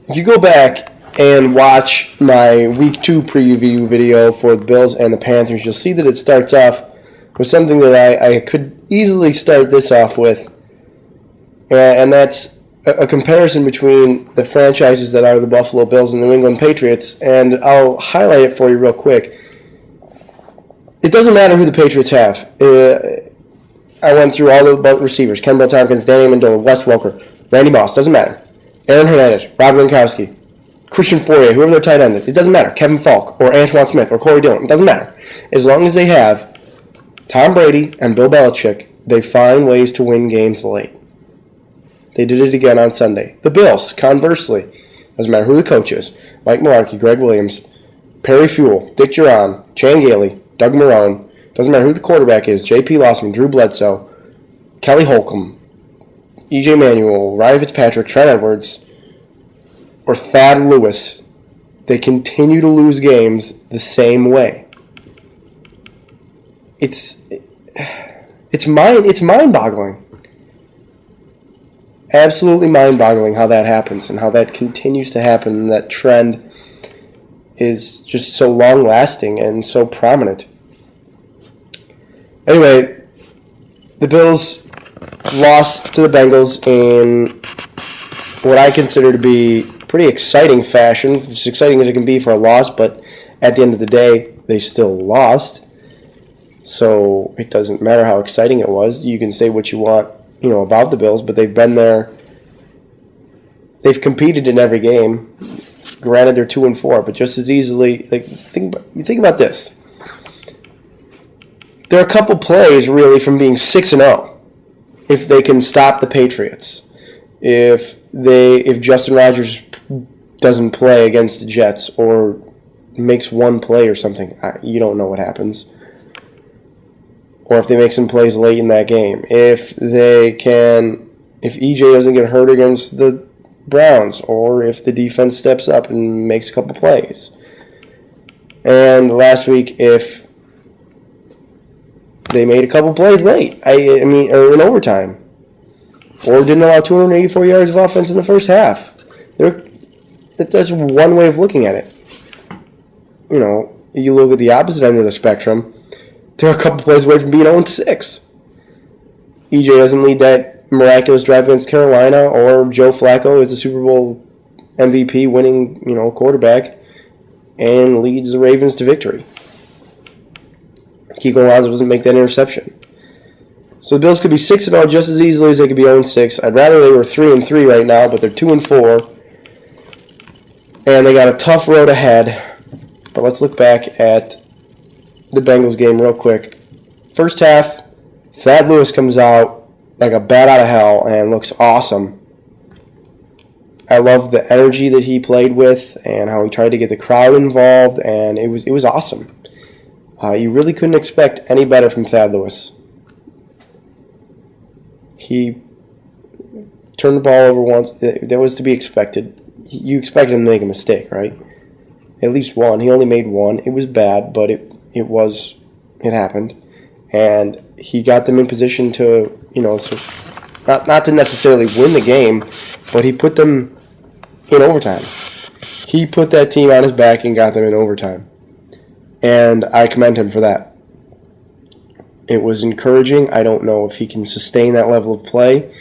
If you go back and watch my Week 2 preview video for the Bills and the Panthers, you'll see that it starts off with something that I could easily start this off with, and that's a comparison between the franchises that are the Buffalo Bills and the New England Patriots, and I'll highlight it for you real quick. It doesn't matter who the Patriots have. I went through all the receivers: Kemba Tompkins, Danny Amendola, Wes Welker, Randy Moss, doesn't matter. Aaron Hernandez, Rob Gronkowski, Christian Fourier, whoever their tight end is, it doesn't matter. Kevin Falk, or Antoine Smith, or Corey Dillon, it doesn't matter. As long as they have Tom Brady and Bill Belichick, they find ways to win games late. They did it again on Sunday. The Bills, conversely, doesn't matter who the coach is: Mike Mularkey, Greg Williams, Perry Fewell, Dick Duran, Chan Gailey, Doug Marrone, doesn't matter who the quarterback is: J.P. Lossman, Drew Bledsoe, Kelly Holcomb, E.J. Manuel, Ryan Fitzpatrick, Trent Edwards, or Thad Lewis. They continue to lose games the same way. It's mind-boggling. Absolutely mind-boggling how that happens and how that continues to happen, and that trend is just so long-lasting and so prominent. Anyway, the Bills lost to the Bengals in what I consider to be pretty exciting fashion. As exciting as it can be for a loss, but at the end of the day, they still lost. So it doesn't matter how exciting it was. You can say what you want, about the Bills, but they've been there. They've competed in every game. Granted, they're 2-4, but just as easily, think about this. There are a couple plays really from being 6-0 if they can stop the Patriots. If Justin Rogers doesn't play against the Jets or makes one play or something, you don't know what happens. Or if they make some plays late in that game. If EJ doesn't get hurt against the Browns, or if the defense steps up and makes a couple plays. And last week, if they made a couple plays late, or in overtime, or didn't allow 284 yards of offense in the first half. That's one way of looking at it. You look at the opposite end of the spectrum, they're a couple plays away from being 0-6. EJ doesn't lead that miraculous drive against Carolina, or Joe Flacco is the Super Bowl MVP winning, quarterback and leads the Ravens to victory. Kiko Alonso doesn't make that interception. So the Bills could be 6-0 just as easily as they could be 0-6. I'd rather they were 3-3 right now, but they're 2-4. And they got a tough road ahead. But let's look back at the Bengals game real quick. First half, Thad Lewis comes out like a bat out of hell and looks awesome. I love the energy that he played with and how he tried to get the crowd involved, and it was awesome. You really couldn't expect any better from Thad Lewis. He turned the ball over once. That was to be expected. You expected him to make a mistake, right? At least one. He only made one. It was bad, but it happened. And he got them in position to, not to necessarily win the game, but he put them in overtime. He put that team on his back and got them in overtime. And I commend him for that. It was encouraging. I don't know if he can sustain that level of play.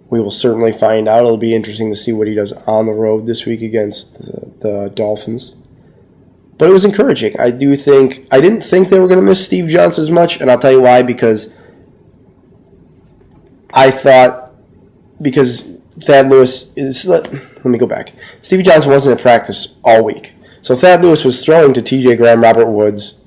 We will certainly find out. It'll be interesting to see what he does on the road this week against the Dolphins. But it was encouraging. I didn't think they were going to miss Steve Johnson as much, and I'll tell you why. Because Thad Lewis is... Let me go back. Steve Johnson wasn't at practice all week. So Thad Lewis was throwing to TJ Graham, Robert Woods,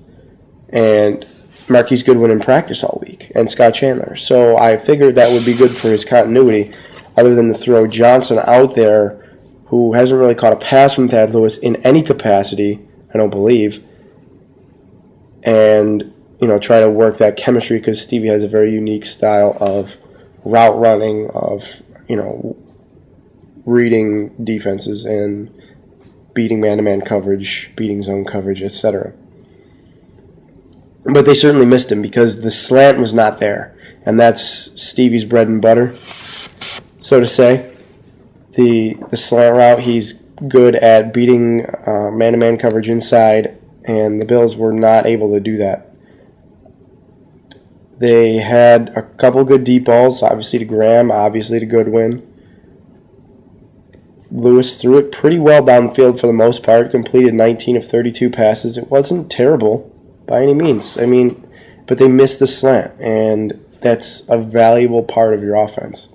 and Marquise Goodwin in practice all week, and Scott Chandler. So I figured that would be good for his continuity, other than to throw Johnson out there, who hasn't really caught a pass from Thad Lewis in any capacity, I don't believe, and try to work that chemistry, because Stevie has a very unique style of route running, of reading defenses and beating man-to-man coverage, beating zone coverage, etc. But they certainly missed him because the slant was not there, and that's Stevie's bread and butter, so to say. The slant route, he's good at beating man-to-man coverage inside, and the Bills were not able to do that. They had a couple good deep balls, obviously to Graham, obviously to Goodwin. Lewis threw it pretty well down the field for the most part, completed 19 of 32 passes. It wasn't terrible by any means. But they missed the slant, and that's a valuable part of your offense,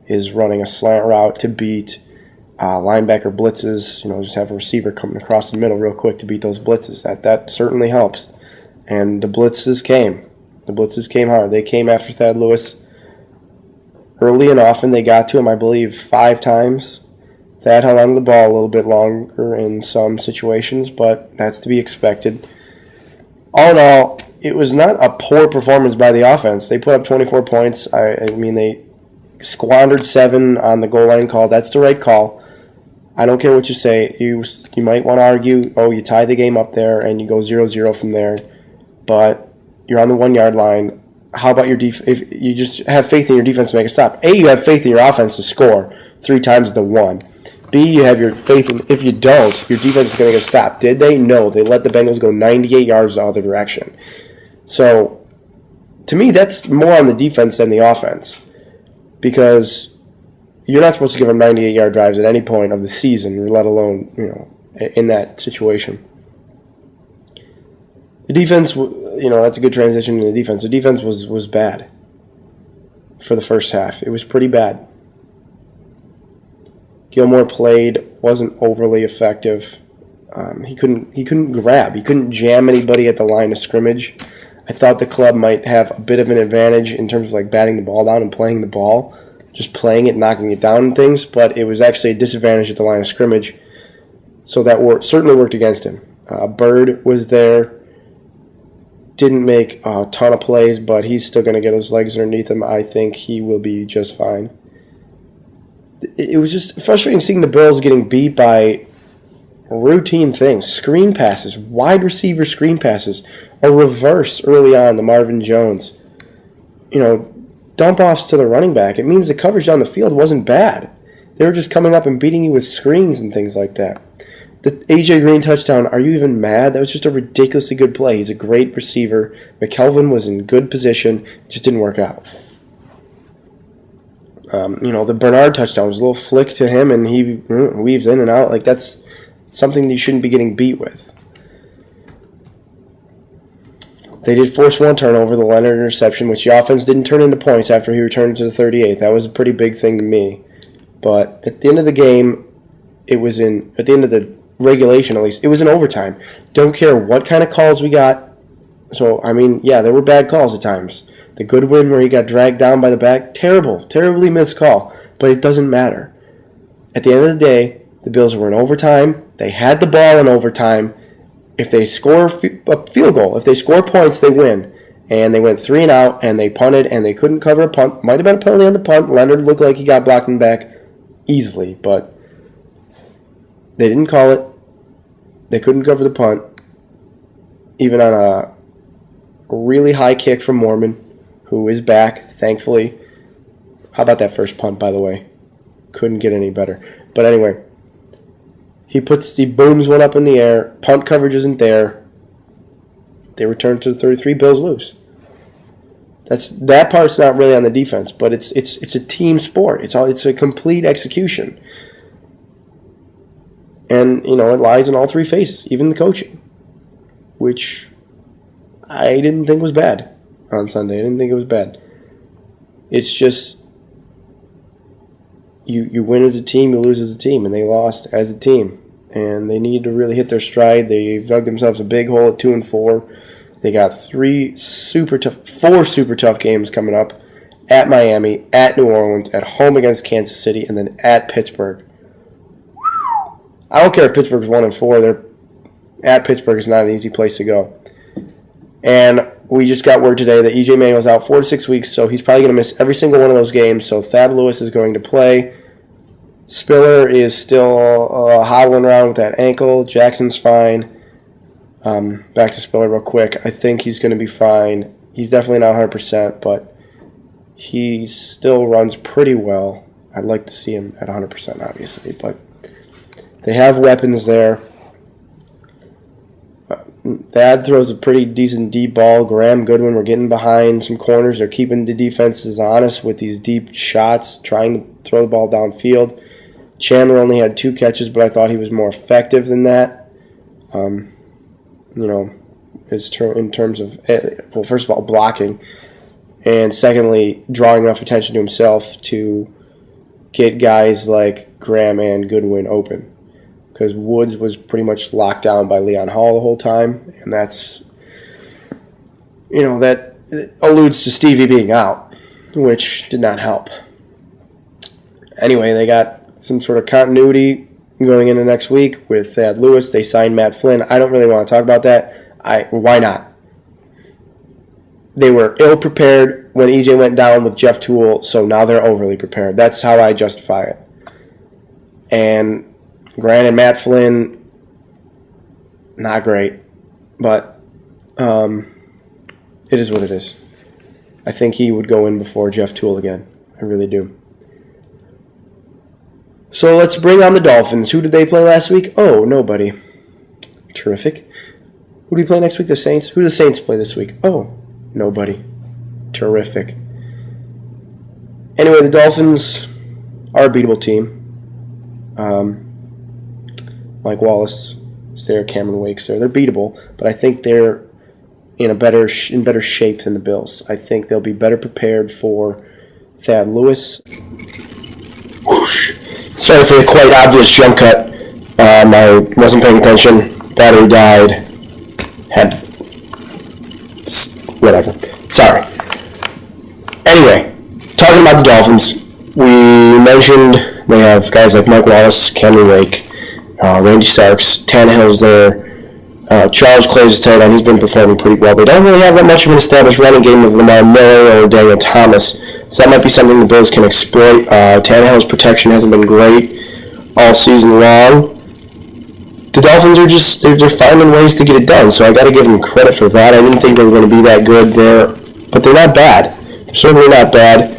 is running a slant route to beat linebacker blitzes. Just have a receiver coming across the middle real quick to beat those blitzes. That certainly helps. And the blitzes came. The blitzes came hard. They came after Thad Lewis early and often. They got to him, I believe, 5 times. Thad held on to the ball a little bit longer in some situations, but that's to be expected. All in all, it was not a poor performance by the offense. They put up 24 points. They squandered 7 on the goal line call. That's the right call. I don't care what you say. You might want to argue, you tie the game up there and you go 0-0 from there, but you're on the 1-yard line. How about your defense? If you just have faith in your defense to make a stop. A, you have faith in your offense to score 3 times the 1. B, you have your faith in, if you don't, your defense is going to get stopped. Did they? No. They let the Bengals go 98 yards the other direction. So, to me, that's more on the defense than the offense, because you're not supposed to give them 98-yard drives at any point of the season, let alone, in that situation. The defense, that's a good transition to the defense. The defense was bad for the first half. It was pretty bad. Gilmore played, wasn't overly effective. He couldn't grab. He couldn't jam anybody at the line of scrimmage. I thought the club might have a bit of an advantage in terms of batting the ball down and playing the ball, just playing it, knocking it down and things, but it was actually a disadvantage at the line of scrimmage. So that certainly worked against him. Bird was there. Didn't make a ton of plays, but he's still going to get his legs underneath him. I think he will be just fine. It was just frustrating seeing the Bills getting beat by routine things. Screen passes, wide receiver screen passes, a reverse early on to Marvin Jones. Dump offs to the running back. It means the coverage on the field wasn't bad. They were just coming up and beating you with screens and things like that. The A.J. Green touchdown, are you even mad? That was just a ridiculously good play. He's a great receiver. McKelvin was in good position. It just didn't work out. The Bernard touchdown was a little flick to him, and he weaves in and out. That's something you shouldn't be getting beat with. They did force 1 turnover, the Leonard interception, which the offense didn't turn into points after he returned to the 38. That was a pretty big thing to me. But at the end of the game, at the end of the regulation at least, it was in overtime. Don't care what kind of calls we got. So, there were bad calls at times. The Goodwin where he got dragged down by the back, terribly missed call, but it doesn't matter. At the end of the day, the Bills were in overtime. They had the ball in overtime. If they score a field goal, if they score points, they win. And they went 3 and out, and they punted, and they couldn't cover a punt. Might have been a penalty on the punt. Leonard looked like he got blocked in the back easily, but they didn't call it. They couldn't cover the punt, even on a really high kick from Mormon, who is back, thankfully. How about that first punt, by the way? Couldn't get any better. But anyway, he booms one up in the air. Punt coverage isn't there. They return to the 33. Bills lose. That part's not really on the defense, but it's a team sport. It's a complete execution. And, it lies in all 3 phases, even the coaching, which I didn't think was bad on Sunday. I didn't think it was bad. It's just you win as a team, you lose as a team, and they lost as a team. And they need to really hit their stride. They dug themselves a big hole at 2-4. They got 4 super tough games coming up at Miami, at New Orleans, at home against Kansas City, and then at Pittsburgh. I don't care if Pittsburgh's 1-4. They're at Pittsburgh is not an easy place to go. And we just got word today that E.J. Manuel's out 4 to 6 weeks, so he's probably going to miss every single one of those games. So Thad Lewis is going to play. Spiller is still hobbling around with that ankle. Jackson's fine. Back to Spiller real quick. I think he's going to be fine. He's definitely not 100%, but he still runs pretty well. I'd like to see him at 100%, obviously, but they have weapons there. Thad throws a pretty decent deep ball. Graham, Goodwin were getting behind some corners. They're keeping the defenses honest with these deep shots, trying to throw the ball downfield. Chandler only had 2 catches, but I thought he was more effective than that. In terms of, well, first of all, blocking, and secondly, drawing enough attention to himself to get guys like Graham and Goodwin open. Because Woods was pretty much locked down by Leon Hall the whole time, and that's, that alludes to Stevie being out, which did not help. Anyway, they got some sort of continuity going into next week with Thad Lewis. They signed Matt Flynn. I don't really want to talk about that. Why not? They were ill-prepared when EJ went down with Jeff Toole, so now they're overly prepared. That's how I justify it. And granted, Matt Flynn, not great, but it is what it is. I think he would go in before Jeff Toole again. I really do. So let's bring on the Dolphins. Who did they play last week? Oh, nobody. Terrific. Who do we play next week? The Saints. Who do the Saints play this week? Oh, nobody. Terrific. Anyway, the Dolphins are a beatable team. Mike Wallace is there, Cameron Wake's there. They're beatable, but I think they're in better shape than the Bills. I think they'll be better prepared for Thad Lewis. Whoosh. Sorry for the quite obvious jump cut. I wasn't paying attention. Battery died. Whatever. Sorry. Anyway, talking about the Dolphins, we mentioned they have guys like Mike Wallace, Cameron Wake, Randy Starks, Tannehill's there. Charles Clay's tight end. He's been performing pretty well. They don't really have that much of an established running game with Lamar Miller or Daniel Thomas, so that might be something the Bills can exploit. Tannehill's protection hasn't been great all season long. The Dolphins are they're finding ways to get it done, so I got to give them credit for that. I didn't think they were going to be that good there, but they're not bad. They're certainly not bad.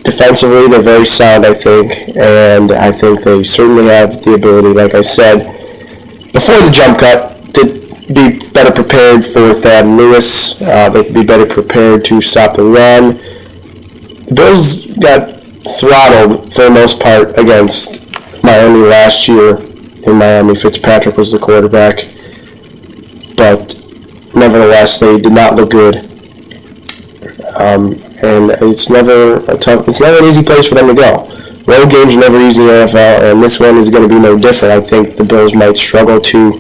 Defensively, they're very sound, I think, and I think they certainly have the ability, like I said, before the jump cut, to be better prepared for Thad Lewis. They could be better prepared to stop the run. The Bills got throttled, for the most part, against Miami last year. In Miami, Fitzpatrick was the quarterback, but nevertheless, they did not look good. And it's never an easy place for them to go. Road games are never easy in the NFL, and this one is going to be no different. I think the Bills might struggle to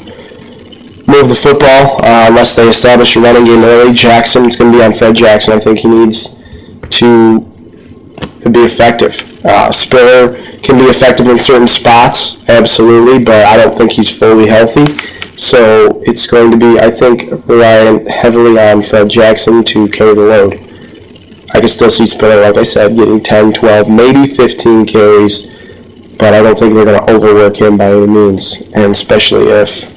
move the football unless they establish a running game early. Jackson's going to be on Fred Jackson. I think he needs to be effective. Spiller can be effective in certain spots, absolutely, but I don't think he's fully healthy. So it's going to be, I think, relying heavily on Fred Jackson to carry the load. I can still see Spiller, like I said, getting 10, 12, maybe 15 carries, but I don't think they're going to overwork him by any means, and especially if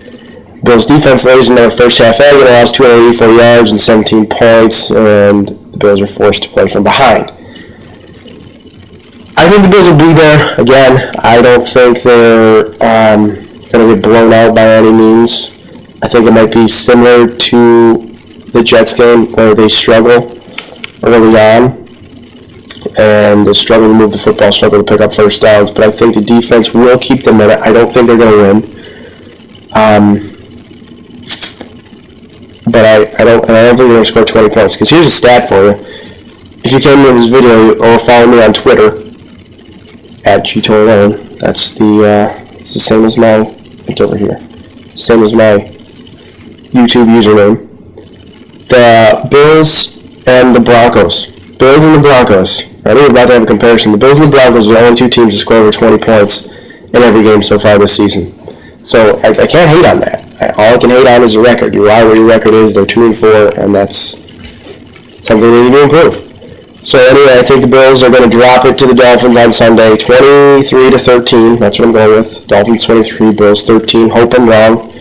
Bills' defense lays in their first half egg and allows 284 yards and 17 points, and the Bills are forced to play from behind. I think the Bills will be there. Again, I don't think they're going to get blown out by any means. I think it might be similar to the Jets game where they struggle early on and they struggle to move the football, struggle to pick up first downs. But I think the defense will keep them in it. I don't think they're going to win. But I don't think they're going to score 20 points. Because here's a stat for you. If you came into this video or follow me on Twitter, at GTOLone, that's it's the same as my, it's over here, same as my YouTube username. The Bills and the Broncos. Bills and the Broncos. I think we're about to have a comparison. The Bills and the Broncos are the only two teams to score over 20 points in every game so far this season. So I can't hate on that. All I can hate on is the record. You are what your record is. They're 2-4, and that's something they need to improve. So anyway, I think the Bills are going to drop it to the Dolphins on Sunday, 23-13. That's what I'm going with. Dolphins 23, Bills 13. Hope I'm wrong.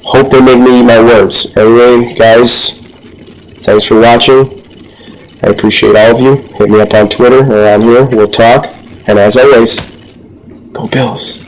Hope they make me eat my words. Anyway, guys, thanks for watching. I appreciate all of you. Hit me up on Twitter or on here. We'll talk. And as always, go Bills.